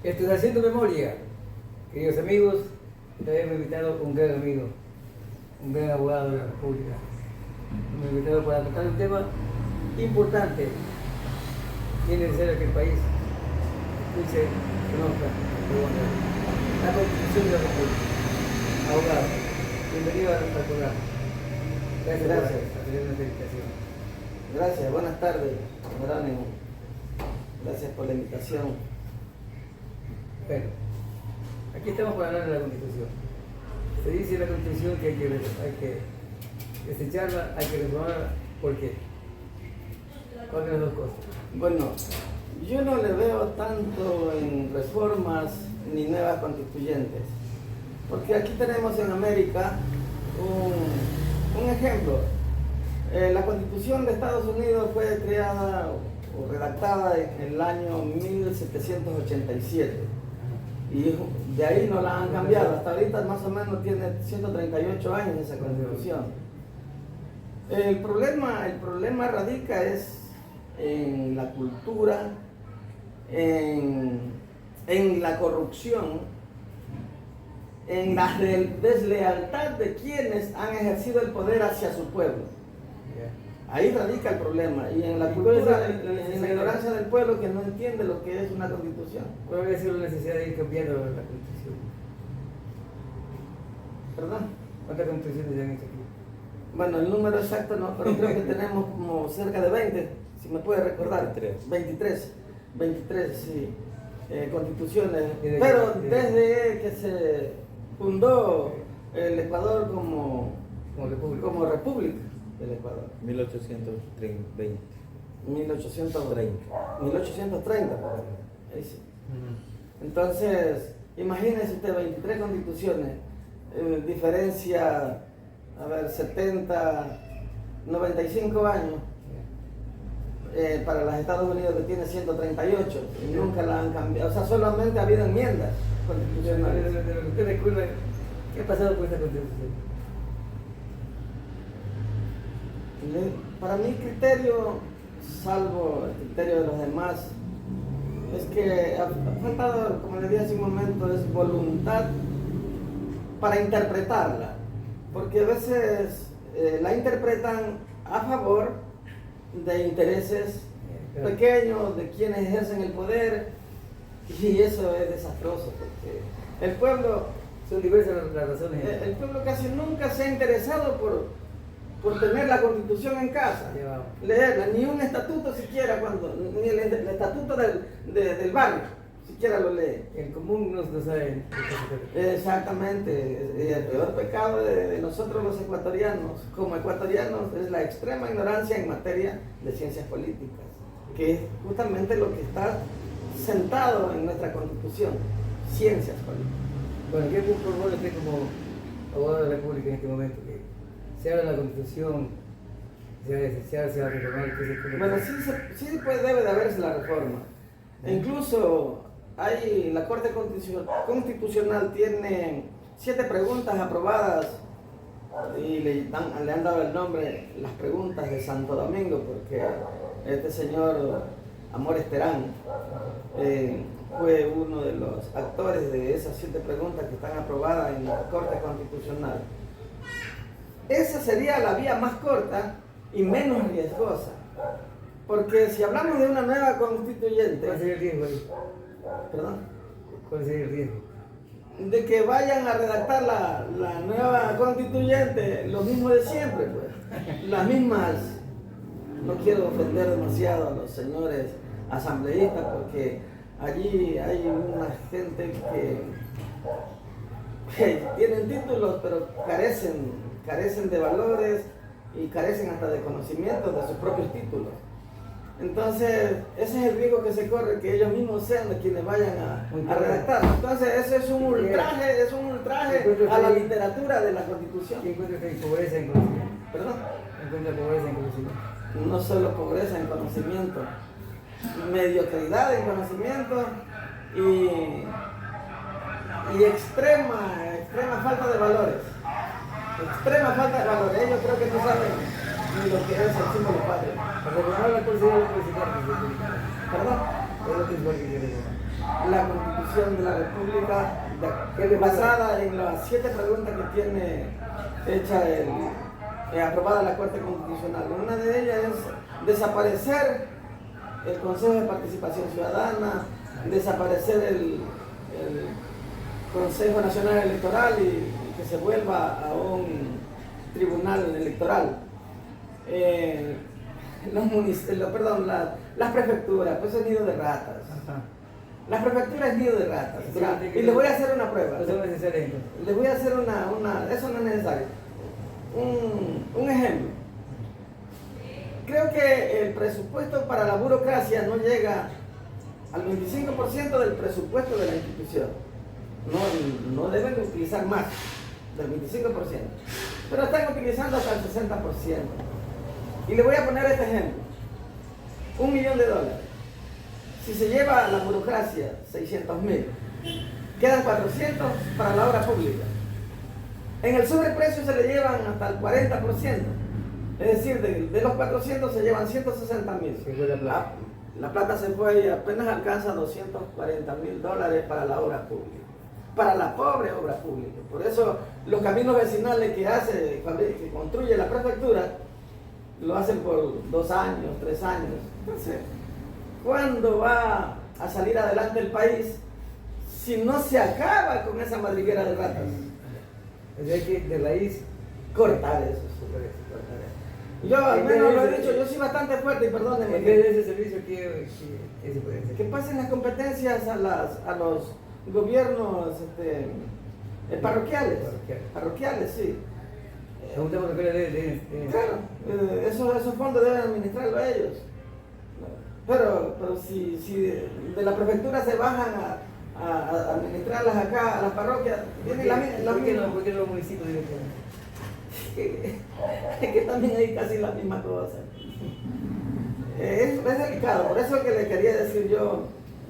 Esto es Haciendo Memoria, queridos amigos. También me ha invitado un gran amigo, un gran abogado de la República. Me ha invitado para tratar un tema importante y es necesario que el país escuche, conozca, la Constitución de la República. Abogado, bienvenido al programa. Gracias por atender nuestra invitación. Gracias, buenas tardes, Jerónimo. Gracias por la invitación. Bueno, aquí estamos para hablar de la Constitución. Se dice en la Constitución que hay que desecharla, hay que reformarla. ¿Por qué? ¿Cuáles son las dos cosas? Bueno, yo no le veo tanto en reformas ni nuevas constituyentes, porque aquí tenemos en América un ejemplo. La Constitución de Estados Unidos fue creada o redactada en el año 1787 y de ahí no la han cambiado. Hasta ahorita más o menos tiene 138 años esa Constitución. El problema radica es en la cultura, en la corrupción, en la deslealtad de quienes han ejercido el poder hacia su pueblo. Ahí radica el problema, y en la cultura, en la ignorancia del pueblo que no entiende lo que es una constitución. ¿Cuál habría sido la necesidad de ir cambiando la Constitución? ¿Perdón? ¿Cuántas constituciones se han hecho aquí? Bueno, el número exacto no, pero creo que tenemos como cerca de 20, si me puede recordar. 23, sí, constituciones. Pero desde que se fundó el Ecuador como república del Ecuador. 1830. 1830. Ahí sí. Entonces, imagínese usted 23 constituciones, diferencia, 70, 95 años, para los Estados Unidos que tiene 138, y nunca la han cambiado, o sea, solamente ha habido enmiendas constitucionales. De lo que usted recuerda, ¿qué ha pasado con esta Constitución? Para mi criterio, salvo el criterio de los demás, es que ha faltado, como le dije hace un momento, es voluntad para interpretarla, porque a veces la interpretan a favor de intereses pequeños, de quienes ejercen el poder, y eso es desastroso, porque el pueblo, Son diversas las razones. el pueblo casi nunca se ha interesado por tener la Constitución en casa, leerla, ni un estatuto siquiera, ni el estatuto del barrio, siquiera lo lee. En común no saben. Exactamente, el peor pecado de nosotros los ecuatorianos, como ecuatorianos, es la extrema ignorancia en materia de ciencias políticas, que es justamente lo que está sentado en nuestra Constitución, ciencias políticas. Bueno, ¿qué propone usted como abogado de la República en este momento? Que se habla de la Constitución, se va a desechar, se va a reformar. Bueno, sí debe de haberse la reforma. E incluso la Corte Constitucional tiene 7 preguntas aprobadas y le han dado el nombre las preguntas de Santo Domingo, porque este señor Amores Terán fue uno de los actores de esas 7 preguntas que están aprobadas en la Corte Constitucional. Esa sería la vía más corta y menos riesgosa, porque si hablamos de una nueva constituyente... ¿Cuál sería el riesgo ahí? ¿Perdón? ¿Cuál sería el riesgo? De que vayan a redactar la nueva constituyente lo mismo de siempre, pues. Las mismas, no quiero ofender demasiado a los señores asambleístas, porque allí hay una gente que tienen títulos, pero carecen de valores y carecen hasta de conocimientos de sus propios títulos. Entonces, ese es el riesgo que se corre, que ellos mismos sean de quienes vayan a redactar. Entonces, ese es un ultraje a la literatura de la Constitución. ¿Qué encuentra usted? Pobreza en conocimiento. ¿Perdón? Encuentra pobreza en conocimiento. No solo pobreza en conocimiento, mediocridad en conocimiento y extrema falta de valores. Extrema falta de valores. Ellos creo que no saben ni lo que es el símbolo patrio. Para reformar la Constitución, ¿Perdón? es lo principal que quiere reformar. la Constitución de la República basada en las 7 preguntas que tiene hecha aprobada la Corte Constitucional. Una de ellas es desaparecer el Consejo de Participación Ciudadana, desaparecer el Consejo Nacional Electoral y que se vuelva a un tribunal electoral. Las prefecturas, pues es nido de ratas. Ajá. Las prefecturas es nido de ratas. Sí, Ya, sí, y les voy a hacer una prueba. Eso no es necesario. Les voy a hacer eso no es necesario. Un ejemplo. Creo que el presupuesto para la burocracia no llega al 25% del presupuesto de la institución. No deben utilizar más del 25%, pero están utilizando hasta el 60%. Y le voy a poner este ejemplo. $1 millón. Si se lleva a la burocracia 600.000, quedan 400 para la obra pública. En el sobreprecio se le llevan hasta el 40%. Es decir, de los 400 se llevan 160.000. La plata se fue y apenas alcanza $240.000 para la obra pública. Para la pobre obra pública. Por eso los caminos vecinales que construye la prefectura lo hacen por 2 años, 3 años. Entonces, ¿cuándo va a salir adelante el país si no se acaba con esa madriguera de ratas? Es decir, que de raíz Cortar eso. Yo al menos lo he dicho, yo soy bastante fuerte y perdónenme. en vez de ese servicio que se puede hacer. Que pasen las competencias a los gobiernos parroquiales. Parroquiales, sí. Es un tema que de Claro, esos fondos deben administrarlo ellos. Pero si de la prefectura se bajan a administrarlas acá a las parroquias, viene la misma. ¿Por qué los municipios directamente? Es que también hay casi la misma cosa. Es delicado, por eso que le quería decir yo,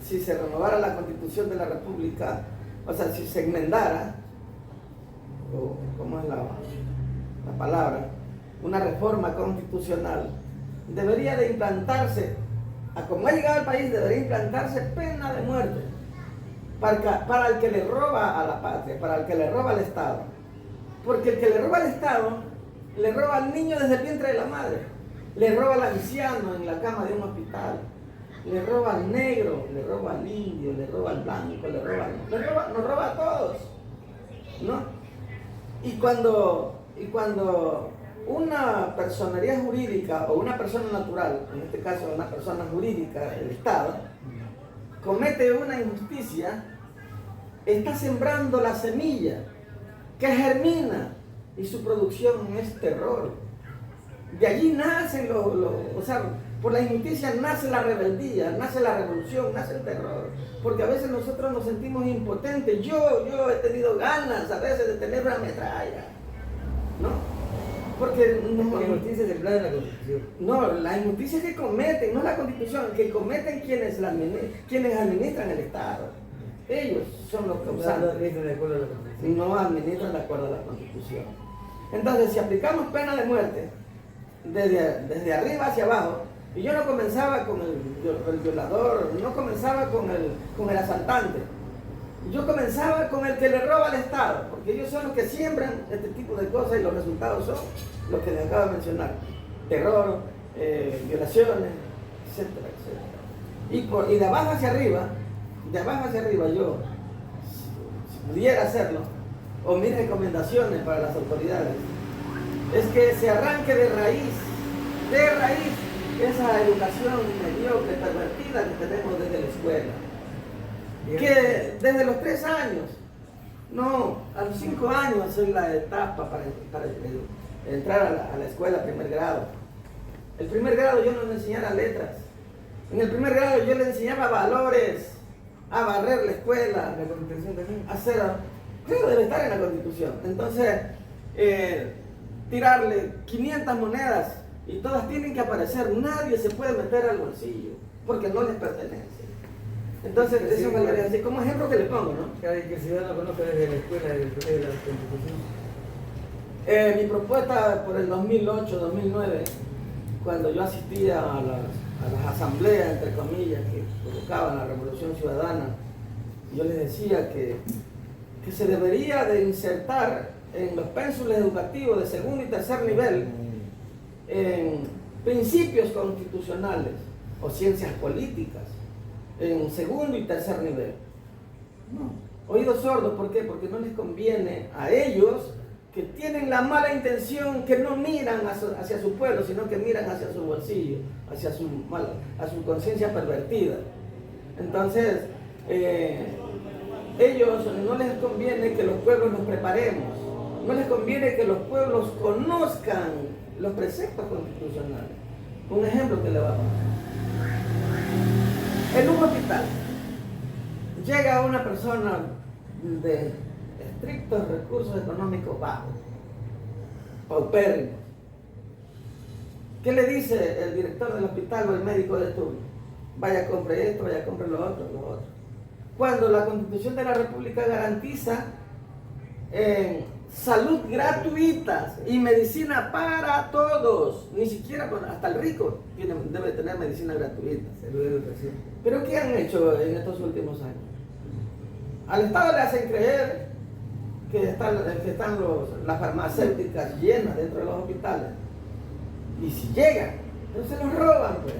si se renovara la Constitución de la República, o sea, si se enmendara, o ¿cómo es la palabra? Una reforma constitucional, debería de implantarse, como ha llegado al país, debería implantarse pena de muerte para el que le roba a la patria, para el que le roba al Estado. Porque el que le roba al Estado, le roba al niño desde el vientre de la madre, le roba al anciano en la cama de un hospital, le roba al negro, le roba al indio, le roba al blanco, nos roba a todos, ¿no? Y cuando una personería jurídica o una persona natural, en este caso una persona jurídica, el Estado, comete una injusticia, está sembrando la semilla que germina y su producción es terror. De allí nacen o sea, por la injusticia nace la rebeldía, nace la revolución, nace el terror. Porque a veces nosotros nos sentimos impotentes. Yo he tenido ganas a veces de tener una metralla, ¿no? Porque La injusticia es empleada en la Constitución. no, la injusticia que cometen, no la Constitución, que cometen quienes administran el Estado. Ellos son los causantes. No administran de acuerdo a la Constitución. Entonces, si aplicamos pena de muerte desde arriba hacia abajo, y yo no comenzaba con el violador, no comenzaba con el asaltante, yo comenzaba con el que le roba al Estado, porque ellos son los que siembran este tipo de cosas y los resultados son los que les acabo de mencionar: terror, violaciones, etcétera, etcétera. Y de abajo hacia arriba, yo, si pudiera hacerlo, o mis recomendaciones para las autoridades, es que se arranque de raíz, esa educación mediocre, pervertida que tenemos desde la escuela. Que desde los 3 años, no, a los 5 años es la etapa para entrar a la escuela, primer grado. El primer grado yo no le enseñaba letras. En el primer grado yo le enseñaba valores, a barrer la escuela, La Constitución también. Creo que debe estar en la Constitución. Entonces, tirarle 500 monedas y todas tienen que aparecer, nadie se puede meter al bolsillo porque no les pertenece. Entonces, Sí, eso me lo así como ejemplo que le pongo, ¿no? Que el ciudadano conozca desde la escuela de la Constitución. Mi propuesta por el 2008-2009, cuando yo asistía a las asambleas, entre comillas, que provocaban la Revolución Ciudadana, yo les decía que se debería de insertar en los pénsulos educativos de segundo y tercer nivel en principios constitucionales o ciencias políticas en segundo y tercer nivel. No, oídos sordos, ¿por qué? Porque no les conviene a ellos, que tienen la mala intención, que no miran hacia su pueblo, sino que miran hacia su bolsillo, hacia a su conciencia pervertida. Entonces, ellos no les conviene que los pueblos nos preparemos, no les conviene que los pueblos conozcan los preceptos constitucionales. Un ejemplo que le va a poner. En un hospital llega una persona de estrictos recursos económicos bajos, paupérrimos. ¿Qué le dice el director del hospital o el médico de turno? Vaya, compre esto, vaya, compre lo otro, lo otro. Cuando la Constitución de la República garantiza salud gratuita y medicina para todos, ni siquiera hasta el rico debe tener medicina gratuita. Salud y educación. ¿Pero qué han hecho en estos últimos años? Al Estado le hacen creer que están las farmacéuticas llenas dentro de los hospitales. Y si llegan, entonces los roban, pues.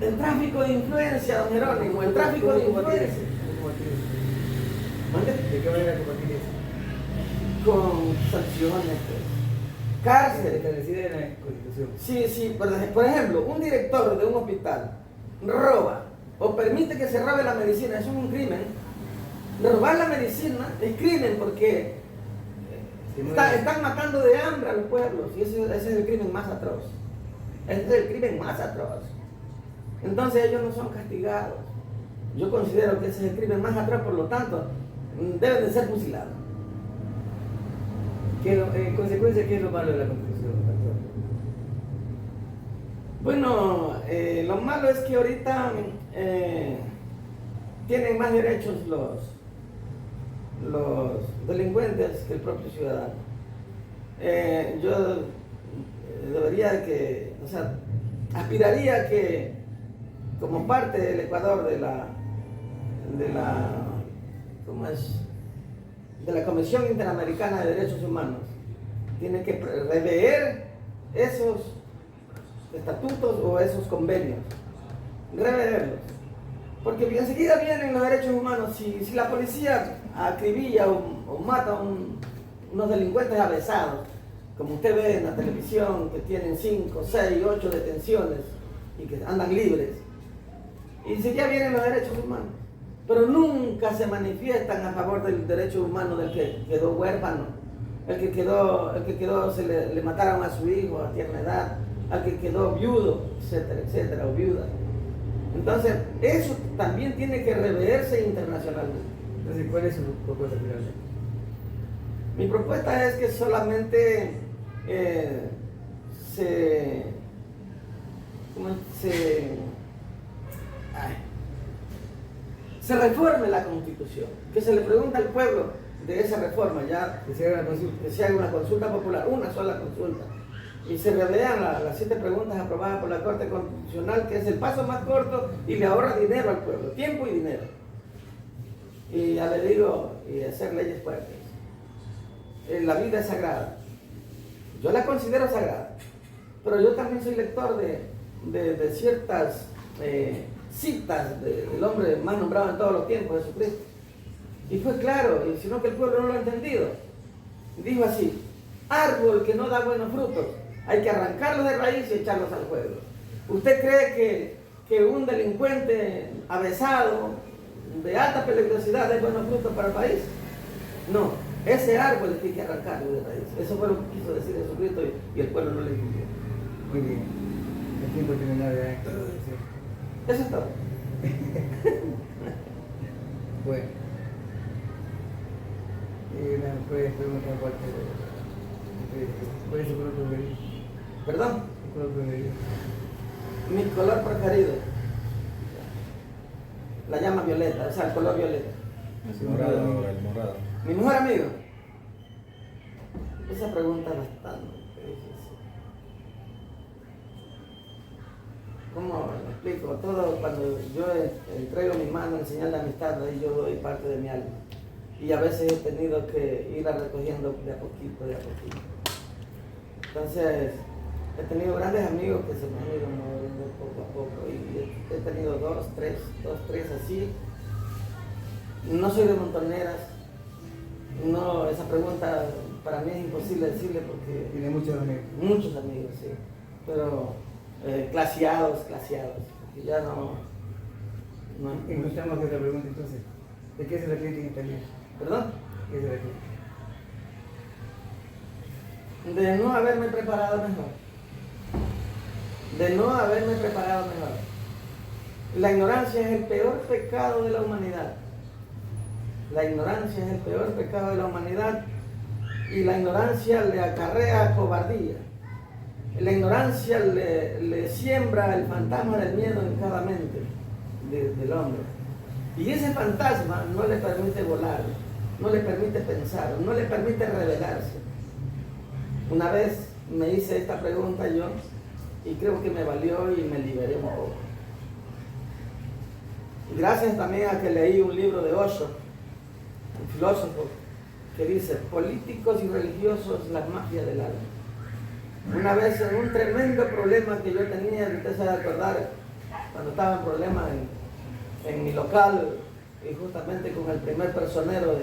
El tráfico de influencia, don Jerónimo, el tráfico de influencia. ¿De qué manera combatir eso? Con sanciones, pues. Cárcel. Establecida en la Constitución. Sí, por ejemplo, un director de un hospital roba o permite que se robe la medicina, eso es un crimen. Robar la medicina es crimen porque están matando de hambre a los pueblos y ese es el crimen más atroz. Ese es el crimen más atroz. Entonces ellos no son castigados. Yo considero que ese es el crimen más atroz, por lo tanto, deben de ser fusilados. En consecuencia, ¿qué es lo malo de la Constitución actual? Bueno, lo malo es que ahorita tienen más derechos los delincuentes que el propio ciudadano. Yo debería que, o sea, aspiraría que como parte del Ecuador de la ¿cómo es? De la Comisión Interamericana de Derechos Humanos, tiene que rever esos estatutos o esos convenios, reverlos. Porque enseguida vienen los derechos humanos. Si la policía acribilla o mata a unos delincuentes avesados, como usted ve en la televisión, que tienen 5, 6, 8 detenciones y que andan libres, y enseguida vienen los derechos humanos, pero nunca se manifiestan a favor del derecho humano del que quedó huérfano, el que quedó le mataron a su hijo a tierna edad, al que quedó viudo, etcétera, etcétera, o viuda. Entonces, eso también tiene que reverse internacionalmente. Entonces, ¿cuál es su propuesta final? Mi propuesta es que solamente se reforme la Constitución, que se le pregunte al pueblo de esa reforma, ya Que se haga una consulta. que se haga una consulta popular, una sola consulta, y se revean las 7 preguntas aprobadas por la Corte Constitucional, que es el paso más corto y le ahorra dinero al pueblo, tiempo y dinero. Y ya le digo, y hacer leyes fuertes. La vida es sagrada. Yo la considero sagrada, pero yo también soy lector de ciertas citas del hombre más nombrado en todos los tiempos, Jesucristo. Y fue claro, y sino que el pueblo no lo ha entendido. Dijo así: árbol que no da buenos frutos, hay que arrancarlos de raíz y echarlos al fuego. ¿Usted cree que un delincuente avesado de alta peligrosidad es buenos frutos para el país? No, ese árbol es que hay que arrancarlo de raíz. Eso fue lo que quiso decir Jesucristo y el pueblo no le entendió. Muy bien. El tiempo tiene nada de esto. Eso es todo. Bueno. ¿Me puedes preguntar cuál es su color preferido? ¿Perdón? ¿Su color preferido? Mi color preferido, la llama violeta, o sea, el color violeta. El morado ahora, el morado. Mi mejor amigo. Esa pregunta es bastante difícil. ¿cómo le explico? Todo cuando yo entrego mi mano en señal de amistad, ahí yo doy parte de mi alma. Y a veces he tenido que ir recogiendo de a poquito, de a poquito. Entonces, he tenido grandes amigos que se me han ido moviendo poco a poco. Y he tenido dos, tres así. No soy de montoneras. No, esa pregunta para mí es imposible decirle porque... Tiene muchos amigos. Muchos amigos, sí. Pero claseados. Que ya no... Encontramos que otra pregunta entonces. ¿De qué se arrepiente en esta vida? ¿Perdón? ¿Qué se arrepiente? De no haberme preparado mejor. De no haberme preparado mejor. La ignorancia es el peor pecado de la humanidad. La ignorancia es el peor pecado de la humanidad y la ignorancia le acarrea cobardía. La ignorancia le siembra el fantasma del miedo en cada mente del hombre. Y ese fantasma no le permite volar, no le permite pensar, no le permite revelarse. Una vez me hice esta pregunta yo y creo que me valió y me liberé un poco. Gracias también a que leí un libro de Osho, un filósofo, que dice, políticos y religiosos, las mafias del alma. Una vez en un tremendo problema que yo tenía, usted se va a acordar, cuando estaba en problema en mi local, y justamente con el primer personero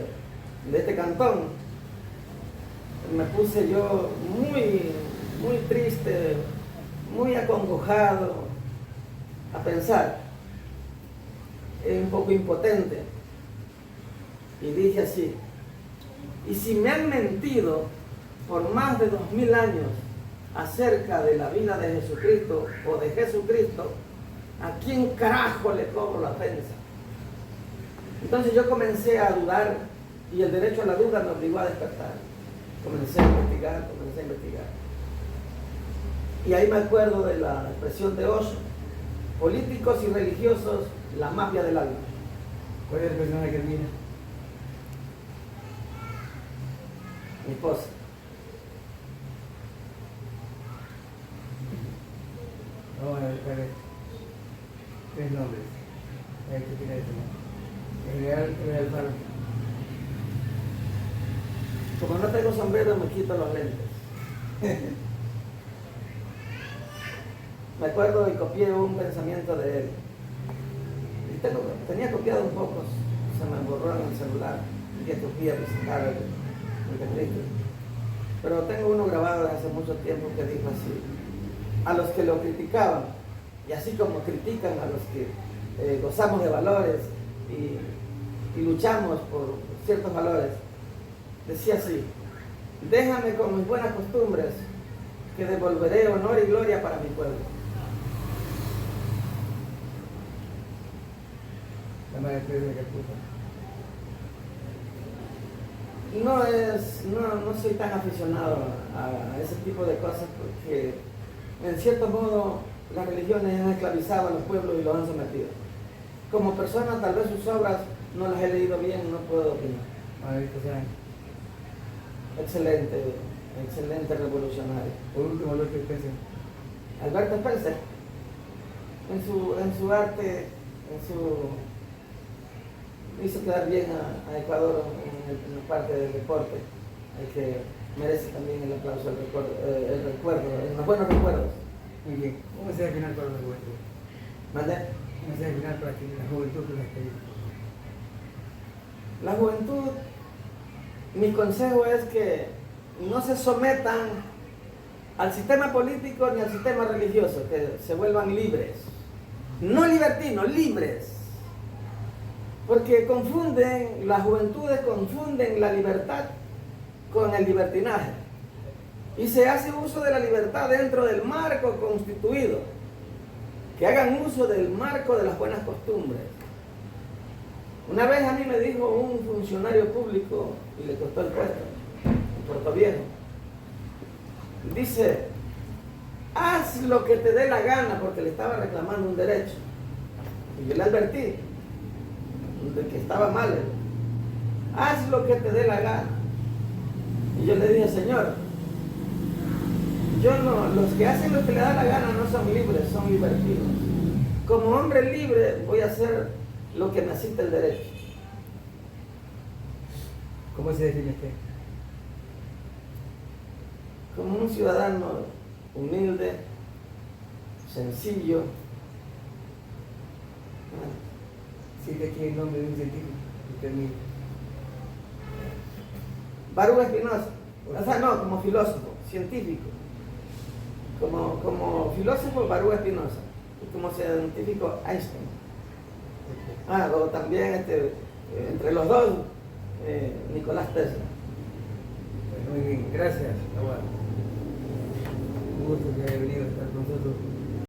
de este cantón, me puse yo muy triste, muy acongojado, a pensar, un poco impotente, y dije así, y si me han mentido por más de 2000 años acerca de la vida de Jesucristo o de Jesucristo, ¿a quién carajo le cobro la ofensa? Entonces yo comencé a dudar y el derecho a la duda me obligó a despertar. Comencé a investigar. Y ahí me acuerdo de la expresión de Osho, políticos y religiosos, la mafia del alma. ¿Cuál es el personaje que admira? Mi esposa. Vamos a ver, 3 nombres. A ver qué tiene ese nombre. En general, el Alfaro. Como no tengo sombrero, me quito los lentes. Me acuerdo y copié un pensamiento de él. Y tenía copiado un poco, se me borró en el celular. Y que fui a visitar el Cristo. Pero tengo uno grabado de hace mucho tiempo que dijo así: a los que lo criticaban, y así como critican a los que gozamos de valores y luchamos por ciertos valores, decía así: déjame con mis buenas costumbres, que devolveré honor y gloria para mi pueblo. La madre Teresa de Calcuta. No soy tan aficionado a ese tipo de cosas porque en cierto modo las religiones han esclavizado a los pueblos y los han sometido. Como persona tal vez sus obras no las he leído bien, no puedo opinar. Margarita Sáenz. Excelente revolucionario. Por último, el otro Spencer. Alberto Spencer, en su arte, hizo quedar bien a Ecuador en la parte del deporte, el que merece también el aplauso, el recuerdo, los buenos recuerdos. Muy bien. ¿Cómo se da al final para la juventud? ¿Mande? ¿Cómo se da al final para que la juventud que la experiencia? La juventud, mi consejo es que no se sometan al sistema político ni al sistema religioso, que se vuelvan libres. No libertinos, libres. Porque las juventudes confunden la libertad con el libertinaje. Y se hace uso de la libertad dentro del marco constituido. Que hagan uso del marco de las buenas costumbres. Una vez a mí me dijo un funcionario público, y le costó el puesto, en Puerto Viejo, dice: haz lo que te dé la gana, porque le estaba reclamando un derecho. Y yo le advertí de que estaba mal. Haz lo que te dé la gana. Y yo le dije: señor, los que hacen lo que le da la gana no son libres, son libertinos. como hombre libre voy a hacer lo que me cita el derecho. ¿Cómo se define usted? Como un ciudadano humilde, sencillo. Cite aquí el nombre de un científico. Usted mismo. Baruch Spinoza, o sea, no, como filósofo, científico. Como filósofo, Baruch Spinoza. Y como científico, Einstein. O también entre los dos, Nicolás Tesla. Muy bien, gracias, abogado. Un gusto que haya venido a estar con nosotros.